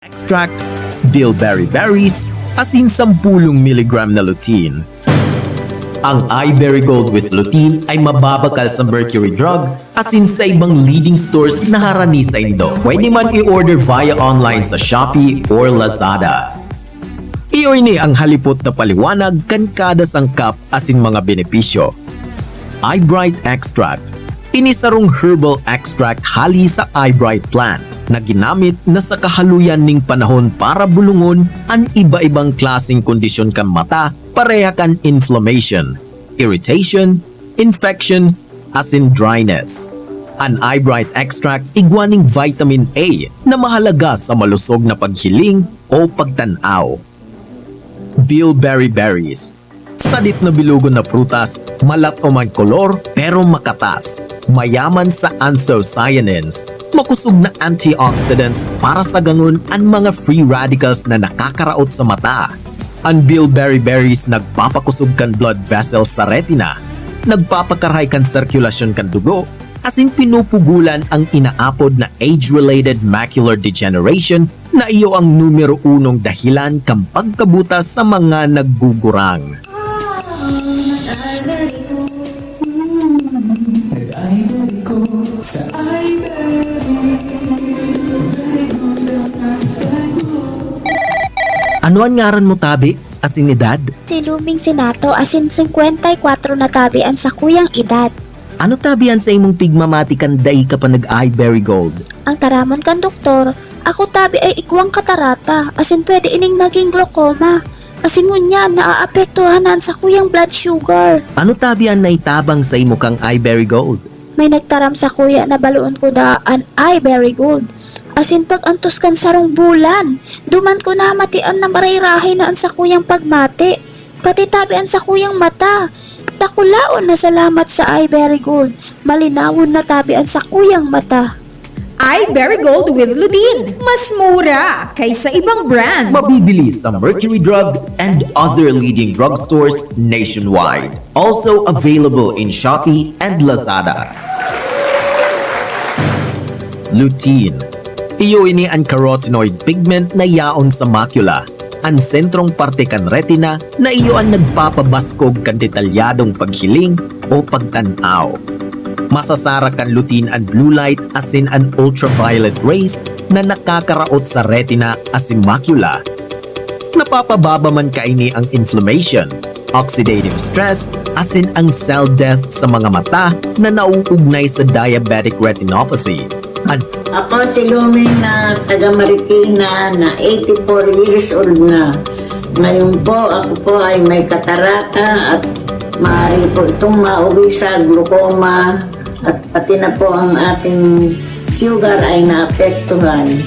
extract, bilberry berries, asin 10 mg na lutein. Ang iBerry Gold with lutein ay mababakal sa mercury drug asin sa ibang leading stores na harani sa Indo. Pwede man i-order via online sa Shopee or Lazada. Iyon ni ang halipot na paliwanag kan kada sangkap asin mga benepisyo. iBright Extract. Inisarong herbal extract hali sa iBright plant na ginamit na sa kahaluyan ning panahon para bulungon ang iba-ibang klaseng kondisyon kan mata, pareha kan inflammation, irritation, infection, asin dryness. Ang iBright extract igwaning vitamin A na mahalaga sa malusog na paghiling o pagtanaw. Bilberry berries. Sadit na bilugon na prutas, malat o may kolor pero makatas, mayaman sa anthocyanins, makusog na antioxidants para sa ganun ang mga free radicals na nakakaraot sa mata. Ang bilberry berries nagpapakusog kan blood vessels sa retina, nagpapakaray kan sirkulasyon kan dugo, asin pinupugulan ang inaapod na age-related macular degeneration na iyo ang numero 1 dahilan kang pagkabutas sa mga naggugurang. Ano ang ngaran mo, tabi? Asin edad? Si Luming Sinato asin 54 na tabian sa kuyang edad. Ano tabihan sa imong pigmamatikan day ka pa nag-iBerry Gold? Ang taramon kan doktor, ako tabi ay igwang katarata asin pwede ining maging glaucoma. Asin ngunya naaapektuhanan sa kuyang blood sugar. Ano tabihan na itabang sa imo kang iBerry Gold? May nagtaram sa kuya na baluon ko daan ay very good. Asin pag antos kan sarong bulan, duman ko na matian na marirahay na sa kuyang pagmati. Pati tabian sa kuyang mata. Dakulaon na salamat sa ay very good. Malinawon na tabian sa kuyang mata. iBerry Gold with lutein. Mas mura kaysa ibang brand. Mabibili sa Mercury Drug and other leading drugstores nationwide. Also available in Shopee and Lazada. Lutein. Iyo ini ang carotenoid pigment na yaon sa macula, ang sentrong parte kan retina na iyo ang nagpapabaskog kan detalyadong paghiling o pagtanaw. Masasara kan lutein ang blue light asin ang ultraviolet rays na nakakaraot sa retina asin macula. Napapababa man kaini ang inflammation, oxidative stress, asin ang cell death sa mga mata na nauugnay sa diabetic retinopathy. Ako si Luming na taga Marikina na 84 years old na. Ngayon po, ako po ay may katarata at maaari po itong mauwi sa glaucoma at pati na po ang ating sugar ay naapektuhan.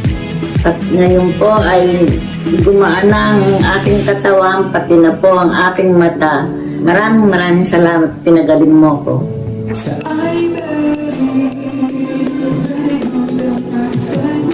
At ngayon po ay gumaan na ang aking katawan, pati na po ang aking mata. Maraming salamat, pinagaling mo ko.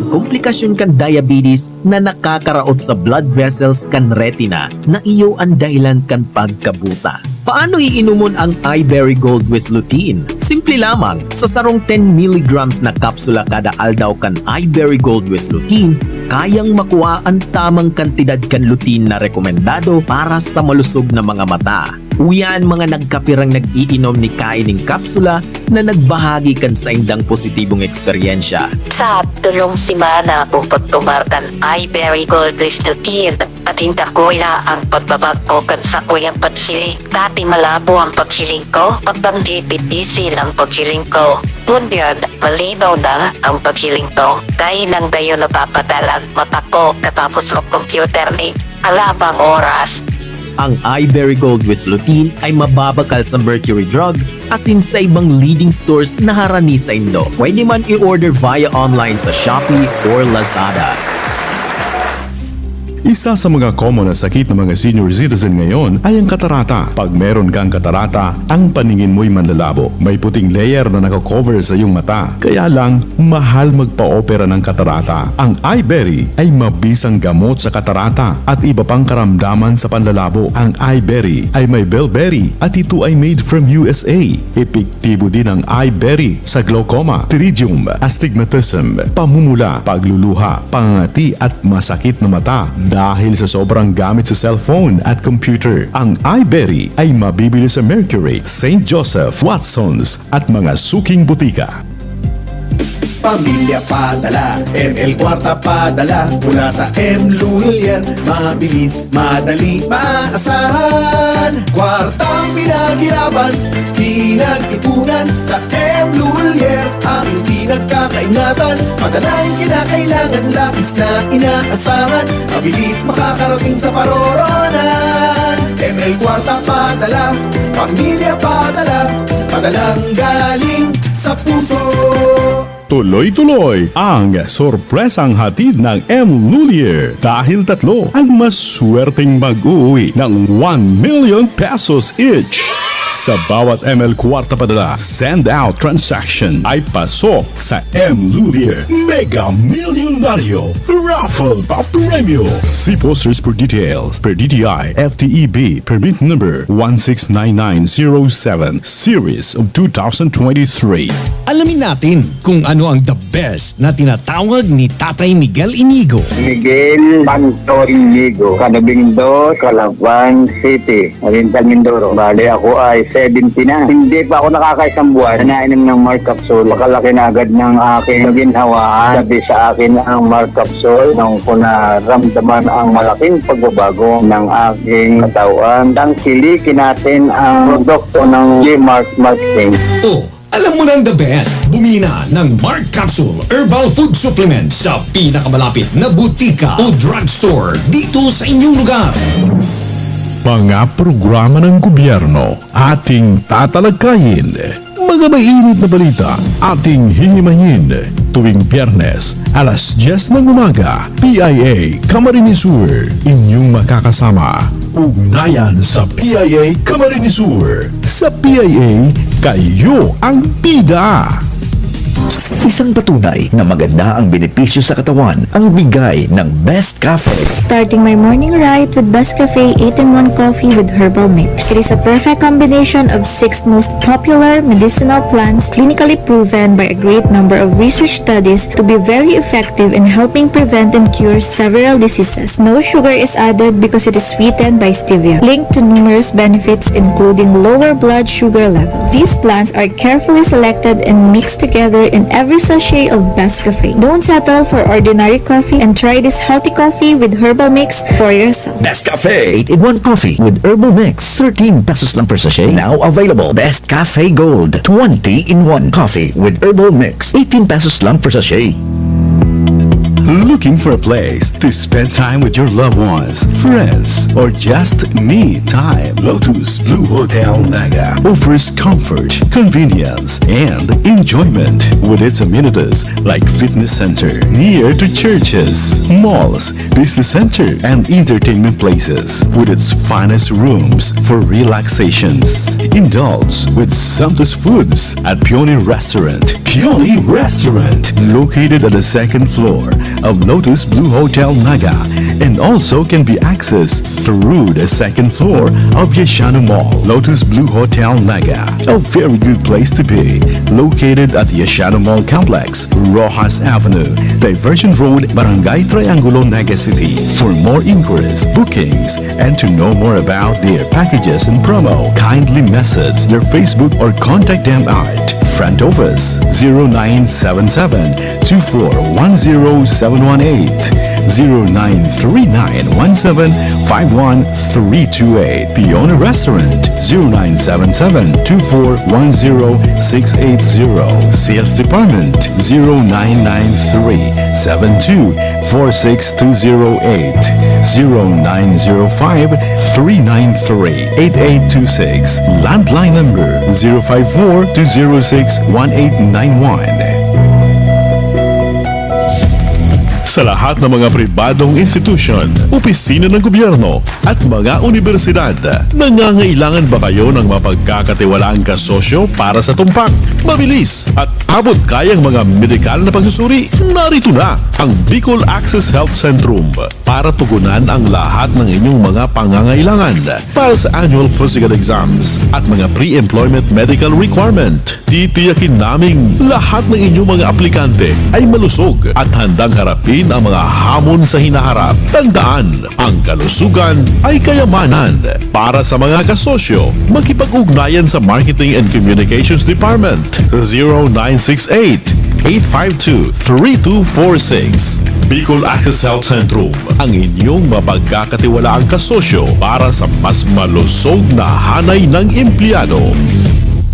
Komplikasyon kan diabetes na nakakaraot sa blood vessels kan retina na iyo ang dahilan kan pagkabuta. Paano iinumon ang iBerry Gold with lutein? Simple lamang, sa sarong 10 mg na kapsula kada aldaw kan iBerry Gold with lutein, kayang makuha ang tamang kantidad kan lutein na rekomendado para sa malusog na mga mata. Uyan mga nagkapirang nag-iinom ni kaining kapsula na nagbahagi kan sa indang positibong eksperyensya. Sa tulong si Mana upang tumartan ay very good lutein at hindi ko ang pagbabago kan sa kuyang pagsiling. Dati malabo ang pagsiling ko at ang dipitisil ang pagsiling ko. Ngunyan, malinaw na ang pagsiling ko. Dahil nang dayo napapadalang mata ko katapos mag-computer ni alabang oras. Ang iBerry Gold with lutein ay mababakal sa Mercury Drug asin sa ibang leading stores na harani sa Indo. Pwede man i-order via online sa Shopee or Lazada. Isa sa mga common na sakit ng mga senior citizen ngayon ay ang katarata. Pag meron kang katarata, ang paningin mo'y manlalabo. May puting layer na nakakover sa iyong mata. Kaya lang, mahal magpa-opera ng katarata. Ang iBerry ay mabisang gamot sa katarata at iba pang karamdaman sa panlalabo. Ang iBerry ay may bilberry at ito ay made from USA. Epektibo din ang iBerry sa glaucoma, pterygium, astigmatism, pamumula, pagluluha, pangangati at masakit na mata dahil sa sobrang gamit sa cellphone at computer. Ang iBerry ay mabibili sa Mercury, St. Joseph, Watson's at mga suking butika. Pamilya padala, ML Kwarta padala mula sa M. Lulier. Mabilis, madali, maasahan. Kwartang pinaghirapan, pinag-ipunan sa M. Lulier. Ang pinagkakaingatan, padalang kinakailangan, labis na inaasahan. Mabilis makakarating sa paroronan. ML Kwarta padala, pamilya padala, padalang galing sa puso. Tuloy-tuloy ang sorpresang hatid ng M. Lulier dahil tatlo ang maswerteng mag-uwi ng 1 million pesos each. Sa bawat ML Kwarta padala, send out transaction ay pasok sa M. Lulier Mega Millionario Raffle pa Premio. See posters for details per DTI FTEB permit number 169907 series of 2023. Alamin natin kung ano ang the best na tinatawag ni Tatay Miguel Inigo. Miguel Panto Inigo, Canabindo, Calapan City, Oriental Mindoro. Bali ako ay 70 na. Hindi pa ako nakakaisang buwan na nainom ng Mark Capsule. Makalaki na agad ng aking ginhawaan. Sabi sa akin ang Mark Capsule nung ko naramdaman ang malaking pagbabago ng aking katawan. Tangkilikin natin ang produkto ng G-Mark Marketing. Oh, alam mo nang the best. Bumili na ng Mark Capsule Herbal Food Supplement sa pinakamalapit na butika o drugstore dito sa inyong lugar. Mga programa ng gobyerno ating tatalakayin. Mga mainit na balita ating hihimayin tuwing Biyernes alas 10 ng umaga. PIA Camarines Sur, inyong makakasama. Ugnayan sa PIA Camarines Sur. Sa PIA, kayo ang bida. Isang patunay na maganda ang benepisyo sa katawan ang bigay ng Best Cafe. Starting my morning right with Best Cafe 8-in-1 coffee with herbal mix. It is a perfect combination of 6 most popular medicinal plants clinically proven by a great number of research studies to be very effective in helping prevent and cure several diseases. No sugar is added because it is sweetened by stevia, linked to numerous benefits including lower blood sugar levels. These plants are carefully selected and mixed together in every sachet of Best Cafe. Don't settle for ordinary coffee and try this healthy coffee with herbal mix for yourself. Best Cafe 8-in-1 coffee with herbal mix. 13 pesos lang per sachet. Now available. Best Cafe Gold 20-in-1 coffee with herbal mix. 18 pesos lang per sachet. Looking for a place to spend time with your loved ones, friends, or just me time? Lotus Blue Hotel Naga offers comfort, convenience, and enjoyment with its amenities like fitness center near to churches, malls, business center, and entertainment places with its finest rooms for relaxations. Indulge with sumptuous foods at Peony Restaurant. Peony Restaurant, located at the second floor of Lotus Blue Hotel Naga, and also can be accessed through the second floor of Yashano Mall. Lotus Blue Hotel Naga, a very good place to be, located at the Yashano Mall Complex, Rojas Avenue, Diversion Road, Barangay Triangulo, Naga City. For more inquiries, bookings, and to know more about their packages and promo, kindly message their Facebook or contact them at Front Office 0977 2410718 0939175138. Peona Restaurant 0977 2410680. Sales Department 0993 7246 0905 393 8826. Landline number 054 206 1891. sa lahat ng mga pribadong institusyon, opisina ng gobyerno at mga universidad. Nangangailangan ba kayo ng mapagkakatiwalaang kasosyo para sa tumpak, mabilis at abot kayang mga medikal na pagsusuri? Narito na ang Bicol Access Health Centrum para tugunan ang lahat ng inyong mga pangangailangan para sa annual physical exams at mga pre-employment medical requirement. Titiyakin naming lahat ng inyong mga aplikante ay malusog at handang harapin ang mga hamon sa hinaharap. Tandaan, ang kalusugan ay kayamanan. Para sa mga kasosyo, makipag-ugnayan sa Marketing and Communications Department sa 0968-852-3246. Bicol Access Health Centrum, ang inyong mapagkakatiwalaang kasosyo para sa mas malusog na hanay ng empleyado.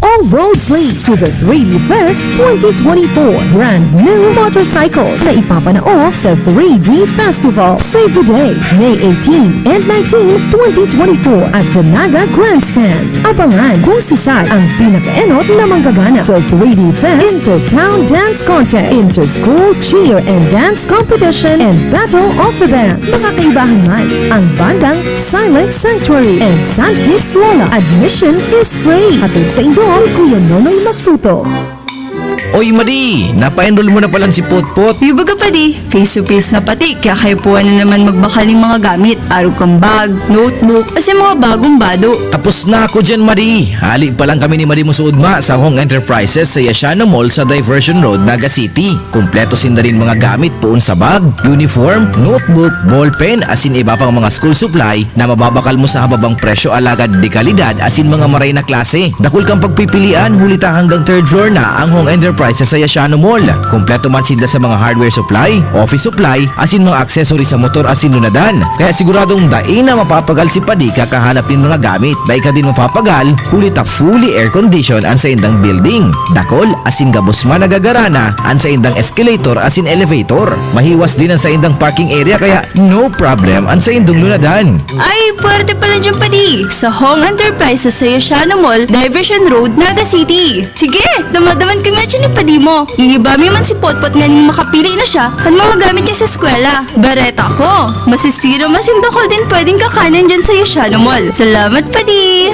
All roads lead to the 3D Fest 2024. Brand new motorcycles na ipapanaof sa 3D Festival. Save the date, May 18 and 19, 2024 at the Naga Grandstand. Abangan kung si Sai ang pinakaenot na manggagana sa 3D Fest Inter-Town Dance Contest, Inter-School Cheer and Dance Competition, and Battle of the Band. Mga kaibahan man, ang bandang Silent Sanctuary and Sunkissed Lola. Admission is free. Hatid sa inyo ni Kuya Nonoy Magtuto. Oy Madi, napa-enroll mo na pala si Potpot. Yung baga pa di, face-to-face na pati, kaya kayo po na naman magbakal ng mga gamit. Araw kang bag, notebook, kasi mga bagong bado. Tapos na ako dyan Madi. Hali pa lang kami ni Madi Musuudma sa Hong Enterprises sa Yasiano Mall sa Diversion Road, Naga City. Kumpleto sin na rin mga gamit poon sa bag, uniform, notebook, ballpen, asin iba pang mga school supply na mababakal mo sa hababang presyo alagad de kalidad asin mga maray na klase. Dakul kang pagpipilian, hulita hanggang 3rd floor na ang Hong Enterprises sa Yasiano Mall. Kompleto man sila sa mga hardware supply, office supply, asin mga accessory sa motor asin lunadan. Kaya siguradong daing na mapapagal si Padi kakahanap din mga gamit. Dahil ka din mapapagal, hulita fully air condition an sa indang building. Dakol asin gabos man nagagarana an sa indang escalator asin elevator. Mahiwas din an sa indang parking area kaya no problem an sa indang lunadan. Ay, puwerte pala dyan pa di. Sa Hong Enterprises sa Yasiano Mall, Diversion Road, Naga City. Sige, damadaman kami dyan ni Padi mo. Igibami man si Potpot nga ning makapili na siya kan mga gamit niya sa eskwela. Bareta ko. Masisiro masindakol din pwedeng kakanan dyan sa Yasiano Mall. Salamat Padi!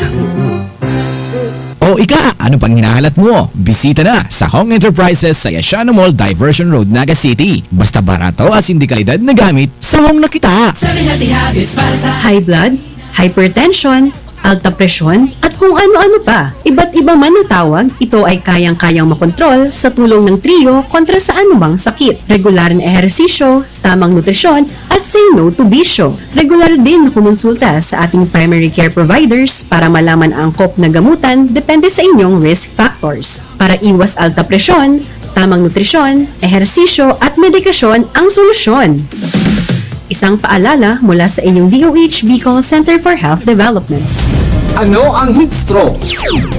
O ika, ano pang hinahalat mo? Bisita na sa Hong Enterprises sa Yasiano Mall, Diversion Road, Naga City. Basta barato as hindi kalidad na gamit sa Hong nakita. High blood, hypertension, alta presyon, at kung ano-ano pa. Iba't iba man ang tawag, ito ay kayang-kayang makontrol sa tulong ng trio kontra sa anumang sakit. Regular na ehersisyo, tamang nutrisyon, at say no to bisyo. Regular din na kumonsulta sa ating primary care providers para malaman ang angkop na gamutan depende sa inyong risk factors. Para iwas alta presyon, tamang nutrisyon, ehersisyo, at medikasyon ang solusyon. Isang paalala mula sa inyong DOH Bicol Center for Health Development. Ano ang heat stroke?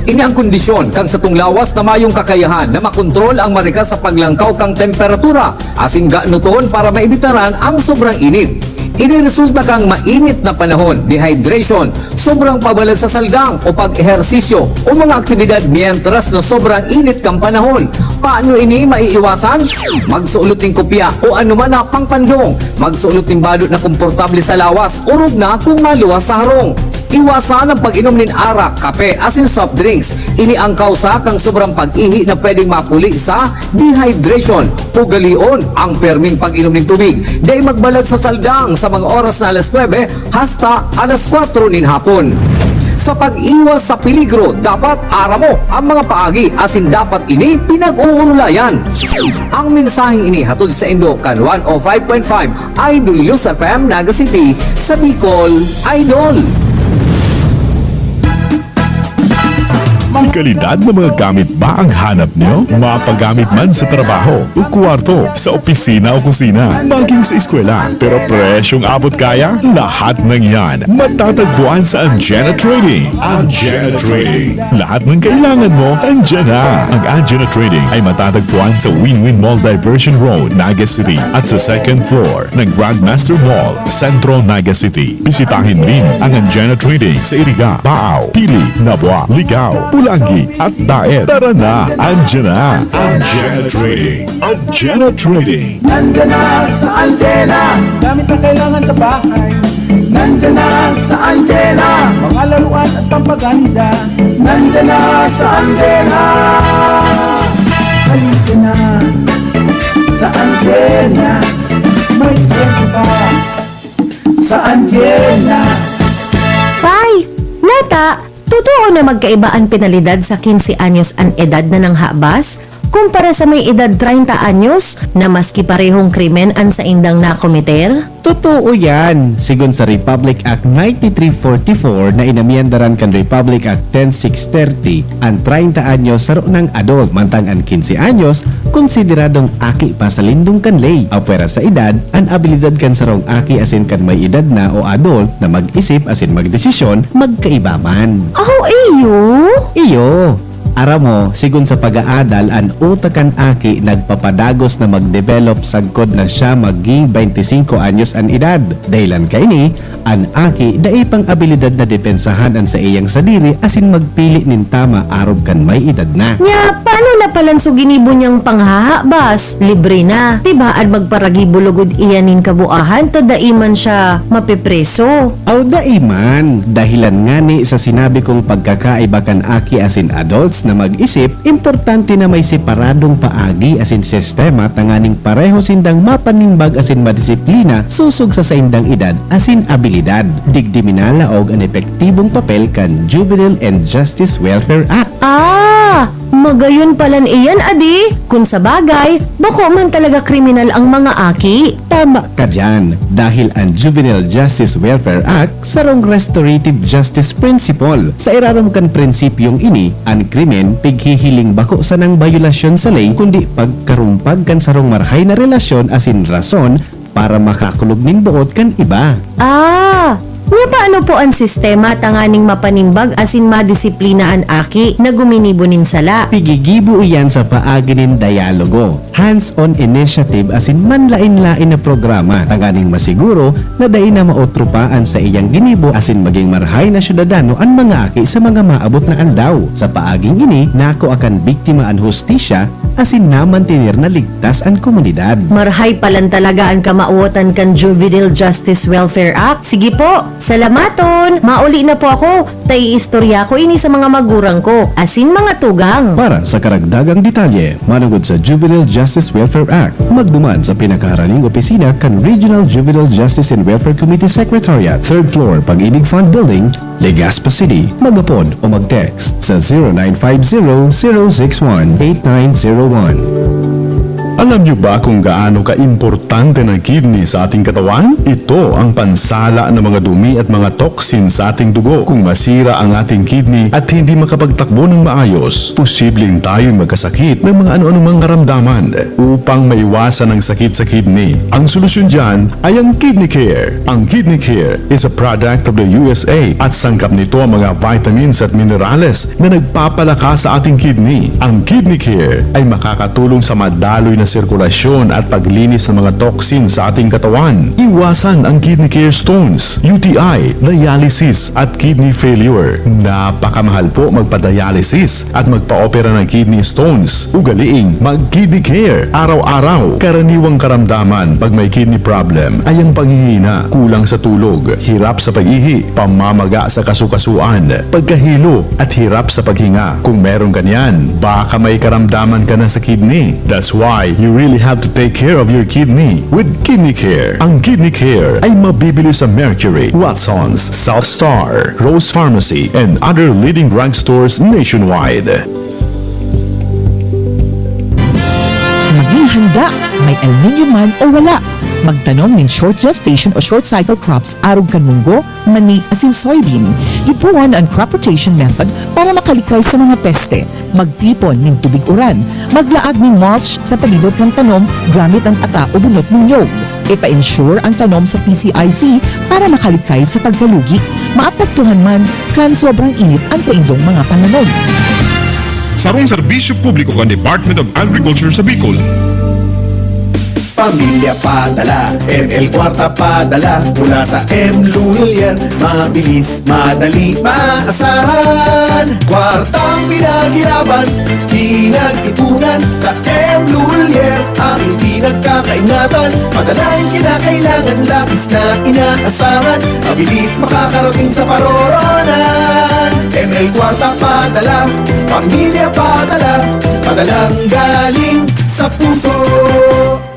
Ini ang kondisyon kang sa tunglawas na mayong kakayahan na makontrol ang marika sa paglangkaw kang temperatura asing ganuton para maibitaran ang sobrang init. Iniresulta kang mainit na panahon, dehydration, sobrang pabalag sa salgang o pag-ehersisyo o mga aktibidad mientras na sobrang init kang panahon. Paano ini maiiwasan? Magsuot ng kopya o anuman na pangpandong. Magsuot ng balot na komportable sa lawas, urog na kung maluwas sa harong. Iwasan ang pag-inom ng arak, kape, asin soft drinks. Ini ang kausa kang sobrang pag-ihi na pwedeng mapuli sa dehydration. Ugalion ang perming pag-inom ng tubig. Dahil magbalag sa saldang sa mga oras na alas 9 hasta alas 4 nin hapon. Sa pag-iwas sa peligro, dapat aramo ang mga paagi asin dapat ini pinag-uulayan. Ang mensaheng ini hatod sa Indo kan 105.5 Idol Luz FM Naga City sa Bicol Idol. Kalidad na mga gamit ba ang hanap nyo? Mapagamit man sa trabaho o kwarto, sa opisina o kusina, maging sa eskwela. Pero presyong abot kaya? Lahat ng yan matatagpuan sa Anjena Trading. Anjena Trading. Lahat ng kailangan mo, andyan na. Ang Anjena Trading ay matatagpuan sa Win-Win Mall Diversion Road, Naga City at sa 2nd floor ng Grandmaster Mall, Centro Naga City. Bisitahin rin ang Anjena Trading sa Iriga, Baaw, Pili, Nabua, Ligao, Lagi at diet. Tara na, andyan na. Angena Trading. Angena Trading. Nandyan na sa Angena, gamit na kailangan sa bahay. Nandyan na sa Angena, mga laruan at pampaganda. Nandyan na sa Angena. Halika na sa Angena, may swerte pa sa Angena. Pai, Nata, totoo na magkaiba ang penalidad sa 15 anyos ang edad na ng habas kumpara sa may edad 30 anyos na maski parehong krimen ang sa indang nakomiter? Totoo yan. Sigon sa Republic Act 9344 na inamyandaran kan Republic Act 10630, ang 30 anyos saro ng adult mantang ang 15 anyos konsideradong aki pa sa lindong kanlay. Apwera sa edad, ang abilidad kan sarong aki asin kan may edad na o adult na mag-isip asin magdesisyon magkaiba man. Oh, Iyo. Ara mo, sigun sa pag-aadal, ang utakan aki nagpapadagos na mag-develop sagkod na siya maging 25 anyos ang edad. Dahilan kay ni, ang aki dai pang abilidad na depensahan ang sa iyang sadiri asin magpili nin tama arob kan may edad na. Nya, paano na palan so ginibo niyang panghahabas? Libre na. Tibaan magparagibulugod iyanin kabuahan to daiman siya mapipreso. Aw daiman, dahilan nga ni sa sinabi kong pagkakaiba kan aki asin adults na mag-isip, importante na may separadong paagi asin sistema tanganing pareho sindang mapanimbag asin madisiplina susog sa saindang edad asin abilidad. Digdiminala og an epektibong papel kan Juvenile and Justice Welfare Act. Magayon palan iyan, adi. Kung sa bagay, bako man talaga kriminal ang mga aki. Tama ka dyan, dahil ang Juvenile Justice Welfare Act sarong restorative justice principle. Sa iraram kan prinsipyong ini, ang krimen pighihiling bako sa nang bayulasyon sa ley kundi pagkarumpag kan sarong marhay na relasyon asin rason para makakulog ning buot kan iba. Nga paano po ang sistema tanganing mapanimbag asin madisiplina ang aki na guminibo nin sala? Pigigibo iyan sa paagi nin dialogo, hands-on initiative asin manlain-lain na programa tanganing masiguro na dai na maotrupaan sa iyang ginibo asin maging marhay na syudadano ang mga aki sa mga maabot na aldaw. Sa paaging ini, nako akan biktima ang hustisya asin namantinir na ligtas ang komunidad. Marhay palan talaga ang kamauotan kan Juvenile Justice Welfare Act. Sige po, salamaton. Mauli na po ako. Tay istorya ko ini sa mga magurang ko, asin mga tugang. Para sa karagdagang detalye, manugod sa Juvenile Justice Welfare Act, magduman sa pinakaharaning opisina kan Regional Juvenile Justice and Welfare Committee Secretariat, 3rd floor, Pag-ibig Fund Building, Legazpi City. Magapon o mag-text sa 0950-061-8901. Alam niyo ba kung gaano ka-importante ng kidney sa ating katawan? Ito ang pansala ng mga dumi at mga toxin sa ating dugo. Kung masira ang ating kidney at hindi makapagtakbo ng maayos, posibleng tayong magkasakit ng mga ano-anumang karamdaman. Upang maiwasan ang sakit sa kidney, ang solusyon dyan ay ang Kidney Care. Ang Kidney Care is a product of the USA at sangkap nito ang mga vitamins at minerales na nagpapalakas sa ating kidney. Ang Kidney Care ay makakatulong sa madaloy na sirkulasyon at paglinis ng mga toxin sa ating katawan. Iwasan ang kidney care stones, UTI, dialysis at kidney failure. Napakamahal po magpa-dialysis at magpa-opera ng kidney stones. Ugaliing mag-kidney care. Araw-araw, karaniwang karamdaman pag may kidney problem ay ang panghihina, kulang sa tulog, hirap sa pag-ihi, pamamaga sa kasukasuan, pagkahilo at hirap sa paghinga. Kung meron ganyan, baka may karamdaman ka na sa kidney. That's why you really have to take care of your kidney with Kidney Care. Ang Kidney Care ay mabibili sa Mercury, Watsons, South Star, Rose Pharmacy, and other leading drugstores nationwide. Maging handa, may El Nino man o wala. Magtanom ng short gestation o short cycle crops arog kan munggo, mani asin soybean. Ipuan ang crop rotation method para makalikay sa mga peste. Magtipon ng tubig uran. Maglaag ng mulch sa palibot ng tanom gamit ang ata o bunot ng nyog. Ipa-ensure ang tanom sa PCIC para makalikay sa pagkalugi. Maapektuhan man kan sobrang init ang sa indong mga pananom. Sarong serbisyo publiko kan Department of Agriculture sa Bicol. Pamilya padala, ML Kwarta padala. Mula sa M. Lulier, mabilis, madali, maasahan. Kwartang pinaghirapan, pinag-ipunan. Sa M. Lulier, aming pinagkakaingatan. Padalang kinakailangan, labis na inaasahan. Mabilis makakarating sa paroronan. ML Kwarta padala, pamilya padala. Padalang galing sa puso.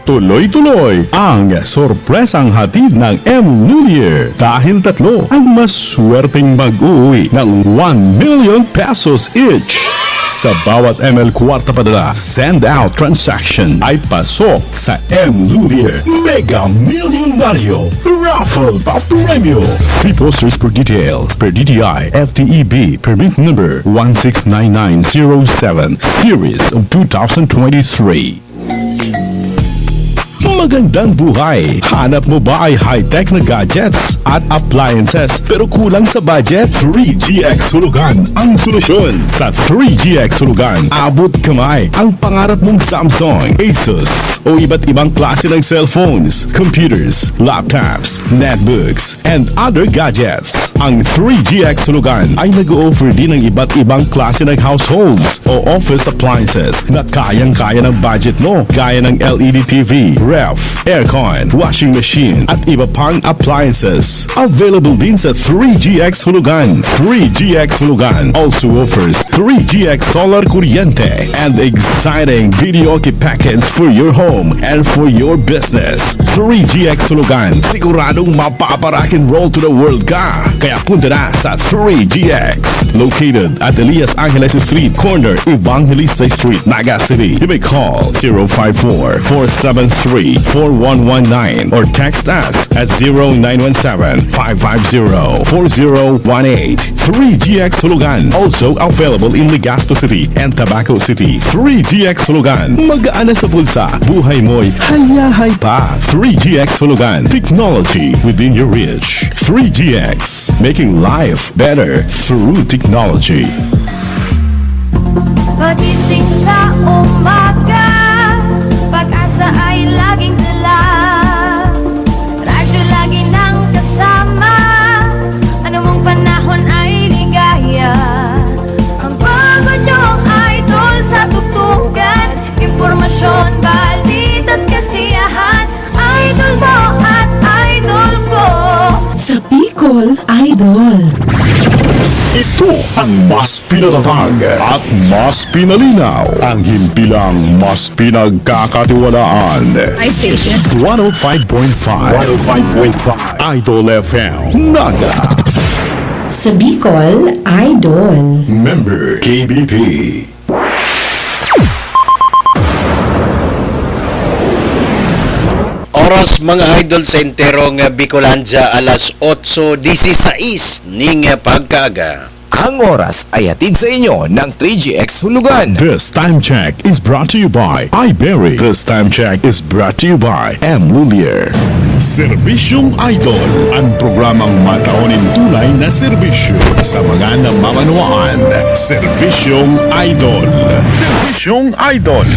Tuloy-tuloy ang sorpresang hatid ng M. Lulier dahil tatlo ang maswerteng mag-uwi ng 1 million pesos each. Sa bawat ML Kwarta padala send out transaction ay pasok sa M. Lulier Mega Millionario Raffle pa Premio. See posters for details per DTI FTEB permit number 169907 series of 2023. Magandang buhay! Hanap mo ba ay high-tech na gadgets at appliances pero kulang sa budget? 3GX Hulugan ang solusyon. Sa 3GX Hulugan, abot kamay ang pangarap mong Samsung, Asus o iba't ibang klase ng cellphones, computers, laptops, netbooks, and other gadgets. Ang 3GX Hulugan ay nag-o-offer din ng iba't ibang klase ng households o office appliances na kayang-kaya ng budget mo gaya ng LED TV, ref, aircon, washing machine at iba pang appliances. Available din sa 3GX Hulugan. 3GX Hulugan also offers 3GX solar kuryente and exciting videoke package for your home and for your business. 3GX Hulugan, siguradong mapaparock and roll to the world ka. Kaya punta na sa 3GX. Located at Elias Angeles Street, corner Evangelista Street, Naga City. You may call 054-473-4119 or text us at 0917-550-4018. 3GX Hulugan, also available in Legazpo City and Tabaco City. 3GX Hulugan, magaan na sa bulsa, buhay mo'y hayahay pa. 3GX Hulugan, technology within your reach. 3GX, making life better through technology. Pagising sa umaga, pag-asa ay laging dala. Radyo lagi nang kasama, anumang panahon ay ligaya. Ang bago niyong idol sa tugtugan, impormasyon, balid at kasiyahan. Idol mo at idol ko. Sa Bicol Idol. Ito ang mas pinatatag at mas pinalinaw. Ang himpilang mas pinagkakatiwalaan. iStation. 105.5 Idol FM Naga. Sa Bicol Idol. Member KBP. Oras mga idol sa enterong Bicolandia alas 8:16 ning pagkaaga. Ang oras ay hatid sa inyo ng 3GX Hulugan. This time check is brought to you by iBerry. This time check is brought to you by M. Lulier. Serbisyong Idol, ang programang mataonin tunay na serbisyo sa mga namamanawaan. Serbisyong Idol. Serbisyong Idol.